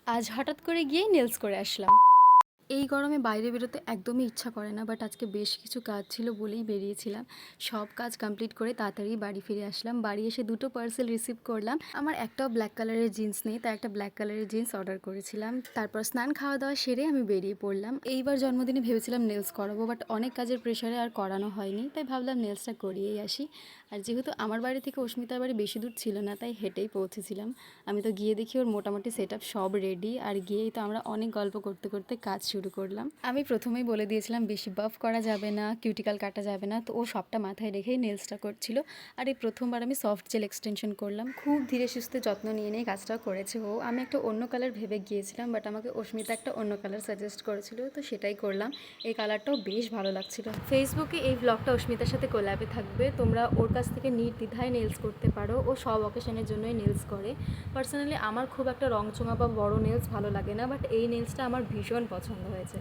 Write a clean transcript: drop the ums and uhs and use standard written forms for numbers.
আজ হঠাৎ করে গিয়ে নেলস করে আসলাম। এই গরমে বাইরে বেরোতে একদমই ইচ্ছা করে না, বাট আজকে বেশ কিছু কাজ ছিল বলেই বেরিয়েছিলাম। সব কাজ কমপ্লিট করে তাড়াতাড়ি বাড়ি ফিরে আসলাম। বাড়ি এসে দুটো পার্সেল রিসিভ করলাম। আমার একটাও ব্ল্যাক কালারের জিন্স নেই, তাই একটা ব্ল্যাক কালারের জিন্স অর্ডার করেছিলাম। তারপর স্নান খাওয়া দাওয়া সেরে আমি বেরিয়ে পড়লাম। এইবার জন্মদিনে ভেবেছিলাম নেলস করাবো, বাট অনেক কাজের প্রেশারে আর করানো হয়নি, তাই ভাবলাম নেলসটা করিয়েই আসি। আর যেহেতু আমার বাড়ি থেকে অস্মিতার বাড়ি বেশি দূর ছিল না, তাই হেঁটেই পৌঁছেছিলাম। আমি তো গিয়ে দেখি ওর মোটামুটি সেট আপ সব রেডি, আর গিয়েই তো আমরা অনেক গল্প করতে করতে কাজ শুরু করলাম। আমি প্রথমেই বলে দিয়েছিলাম বেশি বাফ করা যাবে না, কিউটিক্যাল কাটা যাবে না, তো ও সবটা মাথায় রেখেই নেলসটা করছিল। আর এই প্রথমবার আমি সফট জেল এক্সটেনশন করলাম। খুব ধীরে সুস্থে যত্ন নিয়ে নিয়ে কাজটাও করেছে ও। আমি একটা অন্য কালার ভেবে গিয়েছিলাম, বাট আমাকে অস্মিতা একটা অন্য কালার সাজেস্ট করেছিল, তো সেটাই করলাম। এই কালারটাও বেশ ভালো লাগছিল। ফেসবুকে এই ব্লগটা অস্মিতার সাথে কোলাবে থাকবে, তোমরা ওর কাছ থেকে নির্দ্বিধায় নেলস করতে পারো। ও সব অকেশনের জন্যই নেলস করে। পার্সোনালি আমার খুব একটা রংচঙা বা বড় নেলস ভালো লাগে না, বাট এই নেলসটা আমার ভীষণ পছন্দ হয়েছে।